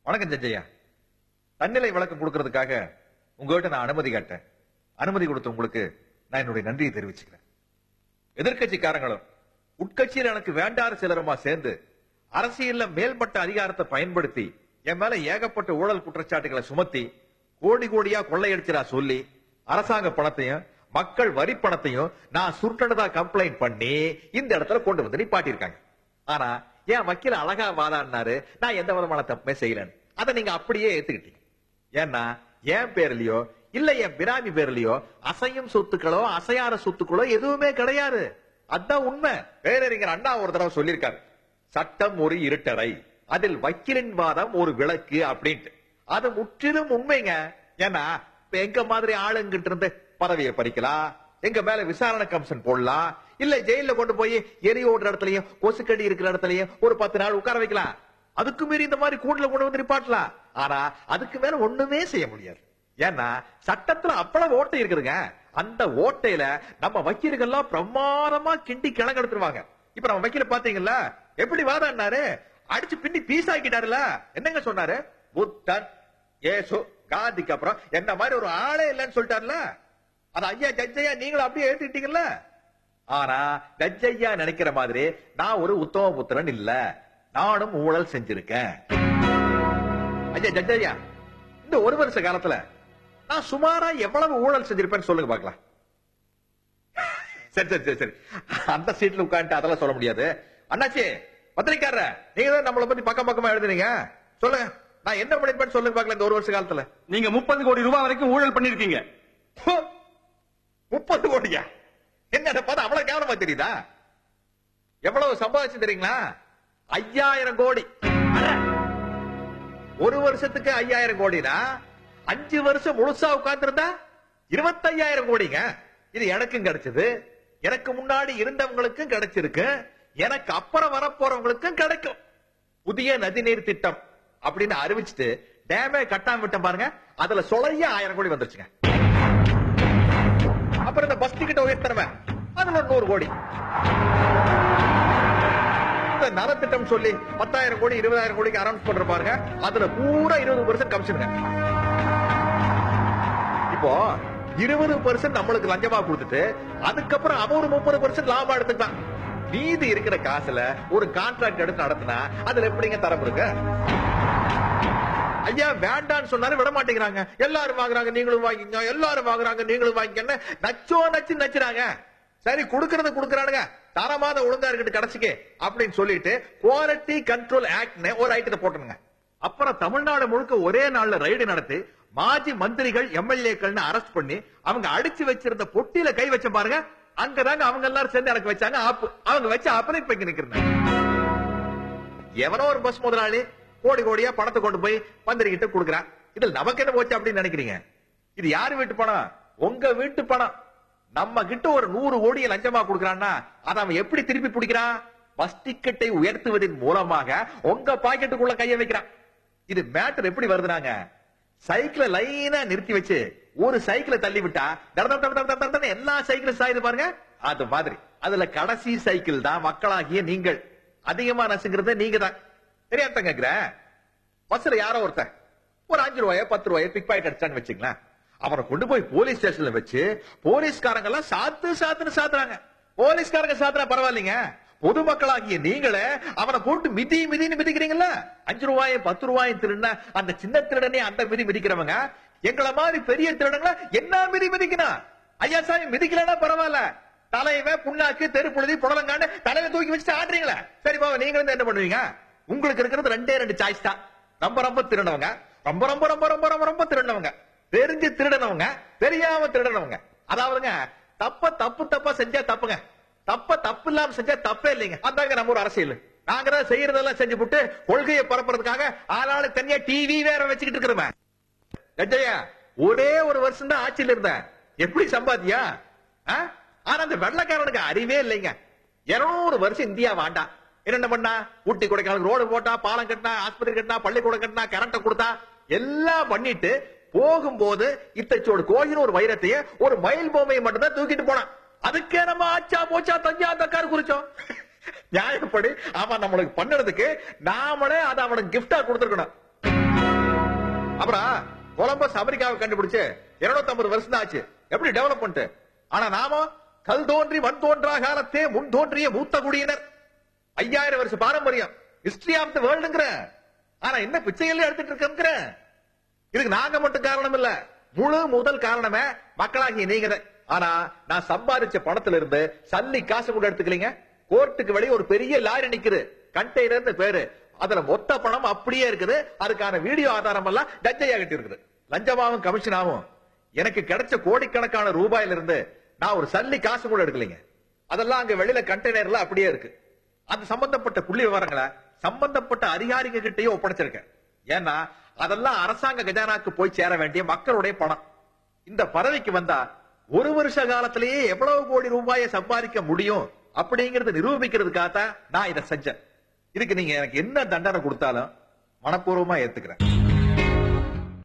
வணக்கம் ஜட்ஜையா. தன்னிலை விளக்கம் கொடுக்கறதுக்காக உங்ககிட்ட நான் அனுமதி கேட்டேன். அனுமதி கொடுத்த உங்களுக்கு நான் என்னுடைய நன்றியை தெரிவிச்சுக்கிறேன். எதிர்கட்சிக்காரங்களும் உட்கட்சியில் எனக்கு வேண்டாத சிலருமா சேர்ந்து அரசியல்ல மேல்மட்ட அதிகாரத்தை பயன்படுத்தி என் மேல ஏகப்பட்ட ஊழல் குற்றச்சாட்டுகளை சுமத்தி கோடி கோடியா கொள்ளையடிச்சதா சொல்லி அரசாங்க பணத்தையும் மக்கள் வரி பணத்தையும் நான் சுருட்டனதா கம்ப்ளைண்ட் பண்ணி இந்த இடத்துல கொண்டு வந்து நிப்பாட்டிருக்காங்க. ஆனா என் வக்கீல் அழகா வாதாடினாரு, நான் எந்த விதமான தப்புமே செய்யலன்னு. அதை நீங்க அப்படியே ஏத்துக்கிட்டீங்க. ஏன்னா என் பேர்லயோ இல்ல என் பினாமி பேர்லயோ அசையும் சொத்துக்களோ அசையாத சொத்துக்களோ எதுவுமே கிடையாது. அதான் உண்மை. பேரறிஞர் அண்ணா ஒரு தடவை சொல்லியிருக்காரு, சட்டம் ஒரு இருட்டறை, அதில் வக்கீலின் வாதம் ஒரு விளக்கு அப்படின்ட்டு. அது முற்றிலும் உண்மைங்க. ஏன்னா எங்க மாதிரி ஆளுங்கிட்ட இருந்து பதவியை பறிக்கலாம், எங்க மேல விசாரணை கமிஷன் போடலாம், இல்ல ஜெயில கொண்டு போய் எரி ஓடுற இடத்துலயும் கொசுக்கடி இருக்கிற இடத்துலயும் ஒரு 10 நாள் உட்கார வைக்கலாம். அதுக்கு மீறி இந்த மாதிரி கூண்டுல கொண்டு வந்து நிப்பாட்டலாம். ஆனா அதுக்கு மேல ஒண்ணுமே செய்ய முடியாது. ஏன்னா சட்டத்துல அவ்வளவு ஓட்டை இருக்குதுங்க. அந்த ஓட்டையில நம்ம வக்கீல்கள்லாம் பிரமாதமா கிண்டி கிளங்கெடுத்துருவாங்க. இப்ப நம்ம வக்கீல பாத்தீங்கல்ல எப்படி வாதாடினாரு, அடிச்சு பின்னி பீஸ் ஆக்கிட்டாருல. என்னங்க சொன்னாரு, புத்தன் ஏசு காந்திக்கு அப்புறம் என்ன மாதிரி ஒரு ஆளே இல்லைன்னு சொல்லிட்டாருல. அது ஐயா ஜட்ஜையா நீங்களும் அப்படியே ஏத்துக்கிட்டீங்கல்ல. ஆனா ஜட்ஜையா நினைக்கிற மாதிரி நான் ஒரு உத்தம புத்திரன் இல்ல, நானும் ஊழல் செஞ்சிருக்கேன். ஐயா ஜட்ஜையா, இந்த ஒரு வருஷ காலத்துல நான் சுமாரா எவ்வளவு ஊழல் செஞ்சிருப்பேன்னு சொல்லுங்க பாக்கலாம். சரி சரி சரி சரி, அந்த சீட்ல உட்காந்துட்டு அதெல்லாம் சொல்ல முடியாது. அண்ணாச்சி பத்திரிக்காரர, நீங்க தான் நம்மளை பத்தி பக்கம் பக்கமா எழுதுனீங்க, சொல்லுங்க நான் என்ன பண்ணிருப்பேன்னு சொல்லுங்க பாக்கலாம். இந்த ஒரு வருஷ காலத்துல நீங்க 30 கோடி ரூபாய் வரைக்கும் ஊழல் பண்ணிருக்கீங்க. 30 கோடியா? என்ன பார்த்தா அவ்வளவு கேவலமா தெரியுதா? எவ்வளவு சம்பாதிச்சு தெரியுங்களா? 5000 கோடி. ஒரு வருஷத்துக்கு 5000 கோடினா 5 வருஷம் முழுசா உட்கார்ந்து இருந்தா 25,000 கோடிங்க. இது எனக்கும் கிடைச்சது, எனக்கு முன்னாடி இருந்தவங்களுக்கும் கிடைச்சிருக்கு, எனக்கு அப்புறம் வரப்போறவங்களுக்கும் கிடைக்கும். புதிய நதிநீர் திட்டம் அப்படின்னு அறிவிச்சுட்டு டேமே கட்டாம விட்டோம் பாருங்க, அதுல சொலைய 1000 கோடி வந்துருச்சுங்க. அப்புறம் இந்த பஸ் டிக்கெட் உயர்த்தனவன் அதுல 100 கோடி. நலத்திட்டம் சொல்லி 10,000 கோடி 20,000 கோடிக்கு அனௌன்ஸ் பண்ற பாருங்க, அதுல பூரா 20% கமிஷனுங்க. இப்போ 20% நம்மளுக்கு லஞ்சமா கொடுத்துட்டு அதுக்கப்புறம் அவன் ஒரு 30% லாபம் எடுத்துக்கலாம். மீதி இருக்கிற காசுல ஒரு கான்ட்ராக்ட் எடுத்து நடத்தினா அதுல எப்படிங்க தரம் இருக்கு? ஐயா வேண்டான்னு சொன்னாரு, விட மாட்டேங்கிறாங்க. எல்லாரும் வாங்குறாங்க நீங்களும் வாங்கிங்க, எல்லாரும் வாங்குறாங்க நீங்களும் வாங்கிக்கன்னு நச்சோ நச்சு நச்சுறாங்க. சரி கொடுக்கறது கொடுக்கறானுங்க, தரமாத ஒழுங்கா இருக்கட்டு கடைசிக்கு அப்படின்னு சொல்லிட்டு குவாலிட்டி கண்ட்ரோல் ஆக்ட் ஒரு ஐட்டத்தை போட்டுருங்க. அப்புறம் தமிழ்நாடு முழுக்க ஒரே நாள்ல ரைடு நடத்தி மாஜி மந்திரிகள் எம்எல்ஏக்கள்னு அரெஸ்ட் பண்ணி அவங்க அடிச்சு வச்சிருந்த பொட்டியில கை வச்ச பாருங்க, அங்கதாங்க அவங்க எல்லாரும் சேர்ந்து எனக்கு வச்சாங்க ஆப்பு. அவங்க வச்ச ஆப்பு இப்ப நிக்கிறேன். எவனோ ஒரு பஸ் முதலாளி கோடி கோடியா பணத்தை கொண்டு போய் மந்திரிகிட்ட கொடுக்குறான். இதுல நமக்கு என்ன போச்சு அப்படின்னு நினைக்கிறீங்க? இது யாரு வீட்டு பணம்? உங்க வீட்டு பணம். நம்ம கிட்ட ஒரு 100 கோடியை லஞ்சமா கொடுக்கறான்னா அதை அவன் எப்படி திருப்பி பிடிக்கிறான்? பஸ் டிக்கெட்டை உயர்த்துவதன் மூலமாக உங்க பாக்கெட்டுக்குள்ள கைய வைக்கிறான். இது மேட்டர் எப்படி வருதுனாங்க, சைக்கிளை லைனா நிறுத்தி வச்சு ஒரு சைக்கிளை தள்ளி விட்டா எல்லா சைக்கிளும் சாயுது பாருங்க. அது மாதிரி அதுல கடைசி சைக்கிள் தான் மக்களாகிய நீங்கள். அதிகமா நசுங்கிறது நீங்க தான். தெரியாத கேக்குறேன், பஸ்ல யாரோ ஒருத்தன் ஒரு 5 ரூபாயோ 10 ரூபாயோ பிக் பாக்கெட் அடிச்சான்னு வச்சுங்களேன், அவனை கொண்டு போய் போலீஸ் ஸ்டேஷன்ல வச்சு போலீஸ்காரங்க எல்லாம் சாத்துன்னு சாத்துறாங்க. போலீஸ்காரங்க சாத்துறா பரவாயில்லைங்க, பொதுமக்களாகிய நீங்களே அவனை போட்டு மிதின்னு மிதிக்கிறீங்கல்ல. 5 ரூபாயும் 10 ரூபாயும் திருடின அந்த சின்ன திருடனே அந்த மிதிக்கிறவங்க எங்களை மாதிரி பெரிய திருடங்களை என்ன மிதிக்கணும்? ஐயா சாமி மிதிக்கலன்னா பரவாயில்ல, தலைவன் புண்ணாக்கு தெரு புழுதி புடலங்காண்டு தலைவை தூக்கி வச்சுட்டு ஆடுறீங்களா? சரி பாவ நீங்களும் என்ன பண்ணுவீங்க? உங்களுக்கு இருக்கிறது 2 சாய்ஸ் தான். ரொம்ப திருடனவங்க, ரொம்ப ரொம்ப ரொம்ப ரொம்ப ரொம்ப ரொம்ப திருடனவங்க, தெரிஞ்சு திருடனவங்க, தெரியாம திருடனவங்க. அதாவதுங்க தப்பா செஞ்சா தப்புங்க, தப்பு இல்லாம செஞ்சா தப்பே இல்லைங்க. அதாங்க நம்ம ஒரு அரசியல். நாங்க தான் செய்யறதெல்லாம் செஞ்சு போட்டு கொள்கையை பரப்புறதுக்காக ஆளாளு தனியா டிவி வேற வச்சுக்கிட்டு இருக்கிறோம். ஜட்ஜையா ஒரே ஒரு வருஷம் தான் ஆட்சியில் இருந்தேன், எப்படி சம்பாதியா? ஆனா அந்த வெள்ளக்காரனுக்கு அறிவே இல்லைங்க. 200 வருஷம் இந்தியா வாண்டா என்ன பண்ணா? ஊட்டி கொடைக்கானல் ரோடு போட்டா, பாலம் கட்டினா, ஆஸ்பத்திரி கட்டினா, பள்ளிக்கூடம் கட்டினா, கரண்ட் கொடுத்தா, எல்லாம் பண்ணிட்டு போகும்போது இத்தச்சோடு கோயில் ஒரு வைரத்தையே ஒரு மயில் பொம்மையை மட்டும் தான் தூக்கிட்டு போனான். அதுக்கே நம்ம ஆச்சா போச்சா தஞ்சா தக்காரு குறிச்சோம். நியாயப்படி அவன் நம்மளுக்கு பண்ணதுக்கு நாமளே அதை அவனுக்கு கிஃப்டா கொடுத்துருக்கணும். அப்புறம் கொலம்பஸ் அமெரிக்காவை கண்டுபிடிச்சு 250 வருஷம் தான் ஆச்சு. எப்படி டெவலப்மெண்ட்? ஆனா நாம கல் தோன்றி மண் தோன்றா காலத்தே முன் தோன்றிய மூத்த குடியினர். 5000 வருஷ பாரம்பரியம், ஹிஸ்டரி ஆஃப் த வேர்ல்டுங்கிற. ஆனா என்ன பிச்சையில எடுத்துட்டு இருக்கேங்கிற. இதுக்கு நாங்க மட்டும் காரணம் இல்ல, முழு முதல் காரணமே மக்களாகிய நீங்க. ஆனா நான் சம்பாதிச்ச பணத்துல இருந்து சல்லி காசு கூட எடுத்துக்கலீங்க. கோர்ட்டுக்கு வெளியே ஒரு பெரிய லாரி நிக்குது, கண்டெய்னர் பேரு. அதுல மொத்த பணம் அப்படியே இருக்குது. அதுக்கான வீடியோ ஆதாரம் எல்லாம் டச்சையா கட்டி இருக்குது. லஞ்சமாவும் கமிஷனாவும் எனக்கு கிடைச்ச கோடிக்கணக்கான ரூபாயில இருந்து நான் ஒரு சல்லி காசு கூட எடுக்கலீங்க. அதெல்லாம் அங்க வெளியில கண்டெய்னர்ல அப்படியே இருக்கு. அது சம்பந்தப்பட்ட புள்ளி விவரங்களை சம்பந்தப்பட்ட அதிகாரிங்க கிட்டயே ஒப்படைச்சிருக்கேன். ஏன்னா அதெல்லாம் அரசாங்க கஜானாக்கு போய் சேர வேண்டிய மக்களுடைய பணம். இந்த பதவிக்கு வந்தா ஒரு வருஷ காலத்திலேயே எவ்வளவு கோடி ரூபாயை சம்பாதிக்க முடியும் அப்படிங்கறது நிரூபிக்கிறதுக்காக நான் இதை செஞ்சேன். இதுக்கு நீங்க எனக்கு என்ன தண்டனை கொடுத்தாலும் மனப்பூர்வமா ஏத்துக்கிறேன்.